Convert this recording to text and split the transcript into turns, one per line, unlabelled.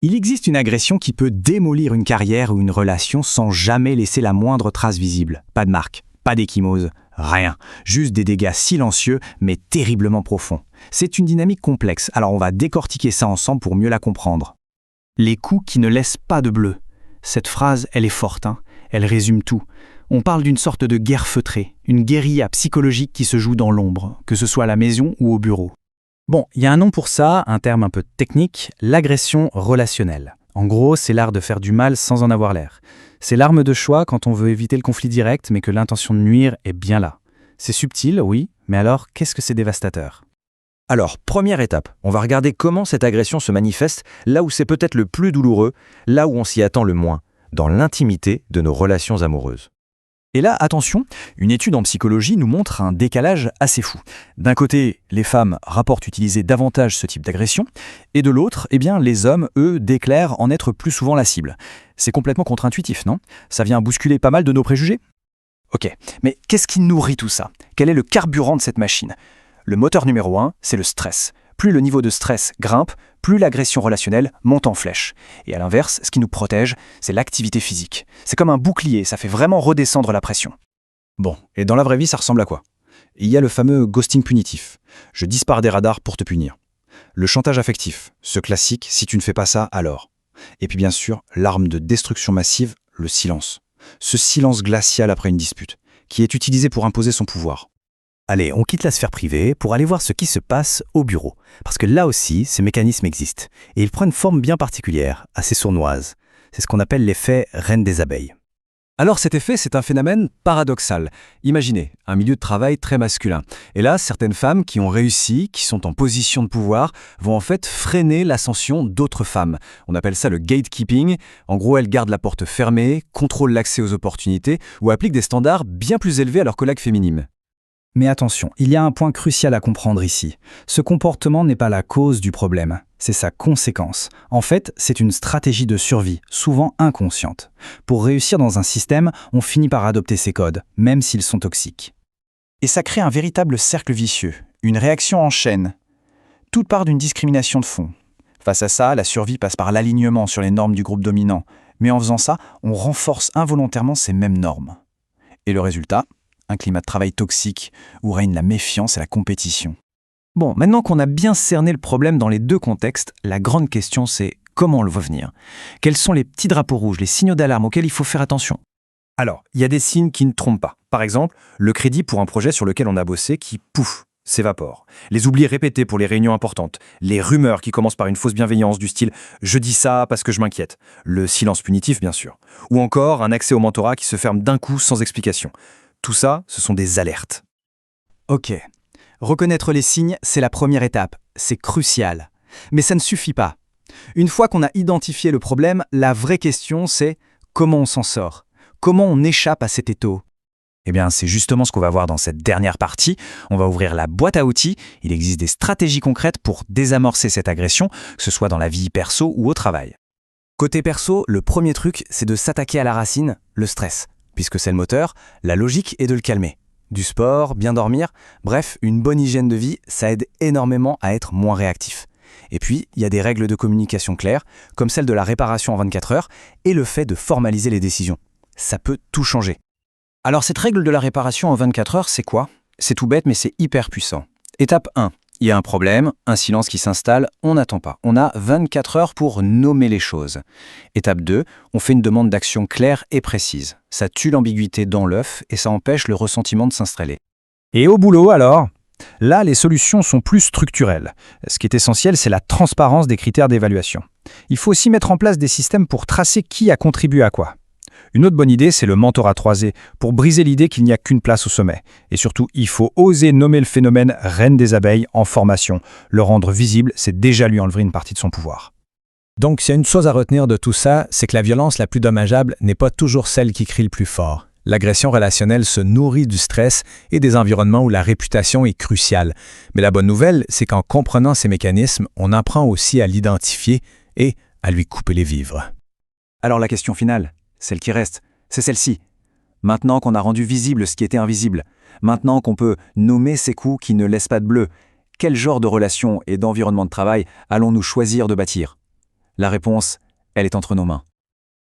Il existe une agression qui peut démolir une carrière ou une relation sans jamais laisser la moindre trace visible. Pas de marque, pas d'échymose, rien. Juste des dégâts silencieux mais terriblement profonds. C'est une dynamique complexe, alors on va décortiquer ça ensemble pour mieux la comprendre. Les coups qui ne laissent pas de bleu. Cette phrase, elle est forte, hein. Elle résume tout. On parle d'une sorte de guerre feutrée, une guérilla psychologique qui se joue dans l'ombre, que ce soit à la maison ou au bureau. Bon, il y a un nom pour ça, un terme un peu technique, l'agression relationnelle. En gros, c'est l'art de faire du mal sans en avoir l'air. C'est l'arme de choix quand on veut éviter le conflit direct, mais que l'intention de nuire est bien là. C'est subtil, oui, mais alors qu'est-ce que c'est dévastateur ?
Alors, première étape, on va regarder comment cette agression se manifeste là où c'est peut-être le plus douloureux, là où on s'y attend le moins, dans l'intimité de nos relations amoureuses.
Et là, attention, une étude en psychologie nous montre un décalage assez fou. D'un côté, les femmes rapportent utiliser davantage ce type d'agression, et de l'autre, les hommes, eux, déclarent en être plus souvent la cible. C'est complètement contre-intuitif, non ? Ça vient bousculer pas mal de nos préjugés ? Ok, mais qu'est-ce qui nourrit tout ça ? Quel est le carburant de cette machine ? Le moteur numéro 1, c'est le stress. Plus le niveau de stress grimpe, plus l'agression relationnelle monte en flèche. Et à l'inverse, ce qui nous protège, c'est l'activité physique. C'est comme un bouclier, ça fait vraiment redescendre la pression. Bon, et dans la vraie vie, ça ressemble à quoi ? Il y a le fameux ghosting punitif. Je disparais des radars pour te punir. Le chantage affectif, ce classique, si tu ne fais pas ça, alors. Et puis bien sûr, l'arme de destruction massive, le silence. Ce silence glacial après une dispute, qui est utilisé pour imposer son pouvoir. Allez, on quitte la sphère privée pour aller voir ce qui se passe au bureau. Parce que là aussi, ces mécanismes existent. Et ils prennent forme bien particulière, assez sournoise. C'est ce qu'on appelle l'effet reine des abeilles. Alors cet effet, c'est un phénomène paradoxal. Imaginez, un milieu de travail très masculin. Et là, certaines femmes qui ont réussi, qui sont en position de pouvoir, vont en fait freiner l'ascension d'autres femmes. On appelle ça le gatekeeping. En gros, elles gardent la porte fermée, contrôlent l'accès aux opportunités ou appliquent des standards bien plus élevés à leurs collègues féminines. Mais attention, il y a un point crucial à comprendre ici. Ce comportement n'est pas la cause du problème, c'est sa conséquence. En fait, c'est une stratégie de survie, souvent inconsciente. Pour réussir dans un système, on finit par adopter ces codes, même s'ils sont toxiques. Et ça crée un véritable cercle vicieux, une réaction en chaîne. Toute part d'une discrimination de fond. Face à ça, la survie passe par l'alignement sur les normes du groupe dominant. Mais en faisant ça, on renforce involontairement ces mêmes normes. Et le résultat ? Un climat de travail toxique où règne la méfiance et la compétition. Bon, maintenant qu'on a bien cerné le problème dans les deux contextes, la grande question c'est comment on le voit venir ? Quels sont les petits drapeaux rouges, les signaux d'alarme auxquels il faut faire attention ? Alors, il y a des signes qui ne trompent pas. Par exemple, le crédit pour un projet sur lequel on a bossé qui, pouf, s'évapore. Les oublis répétés pour les réunions importantes. Les rumeurs qui commencent par une fausse bienveillance du style « je dis ça parce que je m'inquiète ». Le silence punitif, bien sûr. Ou encore un accès au mentorat qui se ferme d'un coup sans explication. Tout ça, ce sont des alertes. Ok. Reconnaître les signes, c'est la première étape. C'est crucial. Mais ça ne suffit pas. Une fois qu'on a identifié le problème, la vraie question, c'est comment on s'en sort ? Comment on échappe à cet étau ? Eh bien, c'est justement ce qu'on va voir dans cette dernière partie. On va ouvrir la boîte à outils. Il existe des stratégies concrètes pour désamorcer cette agression, que ce soit dans la vie perso ou au travail. Côté perso, le premier truc, c'est de s'attaquer à la racine, le stress. Puisque c'est le moteur, la logique est de le calmer. Du sport, bien dormir, bref, une bonne hygiène de vie, ça aide énormément à être moins réactif. Et puis, il y a des règles de communication claires, comme celle de la réparation en 24 heures, et le fait de formaliser les décisions. Ça peut tout changer. Alors cette règle de la réparation en 24 heures, c'est quoi ? C'est tout bête, mais c'est hyper puissant. Étape 1. Il y a un problème, un silence qui s'installe, on n'attend pas. On a 24 heures pour nommer les choses. Étape 2, on fait une demande d'action claire et précise. Ça tue l'ambiguïté dans l'œuf et ça empêche le ressentiment de s'installer. Et au boulot alors ? Là, les solutions sont plus structurelles. Ce qui est essentiel, c'est la transparence des critères d'évaluation. Il faut aussi mettre en place des systèmes pour tracer qui a contribué à quoi. Une autre bonne idée, c'est le mentorat croisé, pour briser l'idée qu'il n'y a qu'une place au sommet. Et surtout, il faut oser nommer le phénomène reine des abeilles en formation. Le rendre visible, c'est déjà lui enlever une partie de son pouvoir.
Donc, s'il y a une chose à retenir de tout ça, c'est que la violence la plus dommageable n'est pas toujours celle qui crie le plus fort. L'agression relationnelle se nourrit du stress et des environnements où la réputation est cruciale. Mais la bonne nouvelle, c'est qu'en comprenant ces mécanismes, on apprend aussi à l'identifier et à lui couper les vivres.
Alors la question finale, celle qui reste, c'est celle-ci. Maintenant qu'on a rendu visible ce qui était invisible, maintenant qu'on peut nommer ces coups qui ne laissent pas de bleu, quel genre de relation et d'environnement de travail allons-nous choisir de bâtir ? La réponse, elle est entre nos mains.